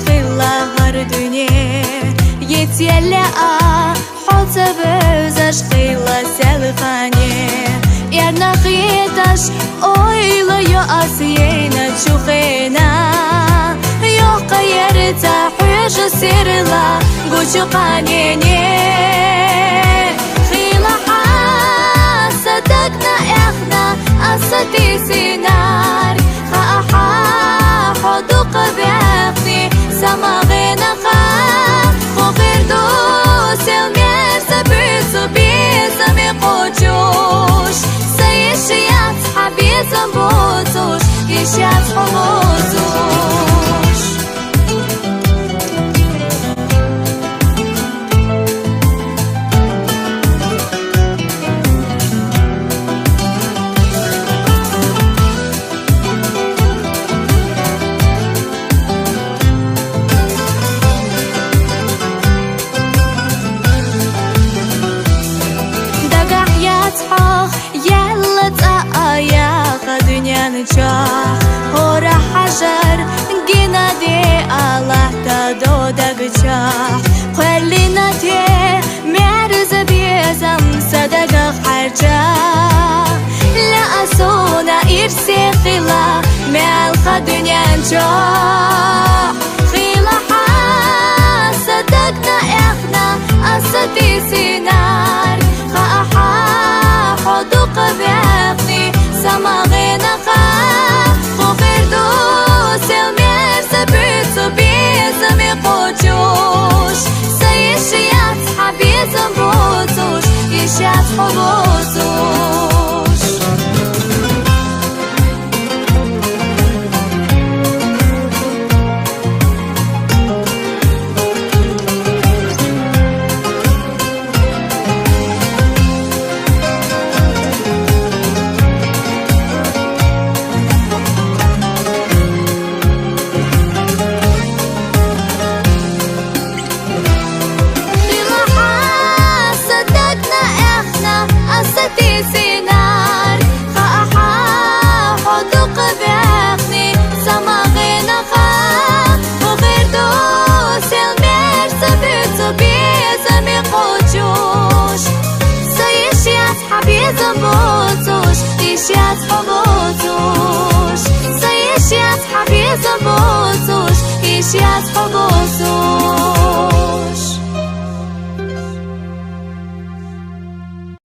خلا هر دنیا يتيلا حوت بزاش خلا سلخاني يرنا خيتاش اويلا يو اسينا تشوخينا يو قيرتا حوش سيرلا قوشو قانيني خلا حاسدقنا احنا اساتي سينار خاحا حدوق بيقني سماغينا خا وفردوس المير سبيتو بيزمي قوجوش سيشيات حبيزم بوزوش يشيات حبوزوش يلا تقايا خدنيا نجاح هورا حجر جينا دي الله تدو دقجاح خلينا دي معرز بيزم صدق حرجاح لا أسونا إرسي خلا مع الخدنيا نجاح خلا حاسدقنا إحنا أساتي سينار حدوق بيقني سماغينا خا وفردوس المير سبيتو بيزمي قوجوش سيشيات حبيزم بوزوش يشيات حبوزوش سينار خاحا حدوق بيقني سماغينا خا وفردوس المير سبيتو بيزمي قوجوش سيشيات حبيزم بوزوش يشيات حبوزوش سيشيات حبيزم بوزوش يشيات حبوزوش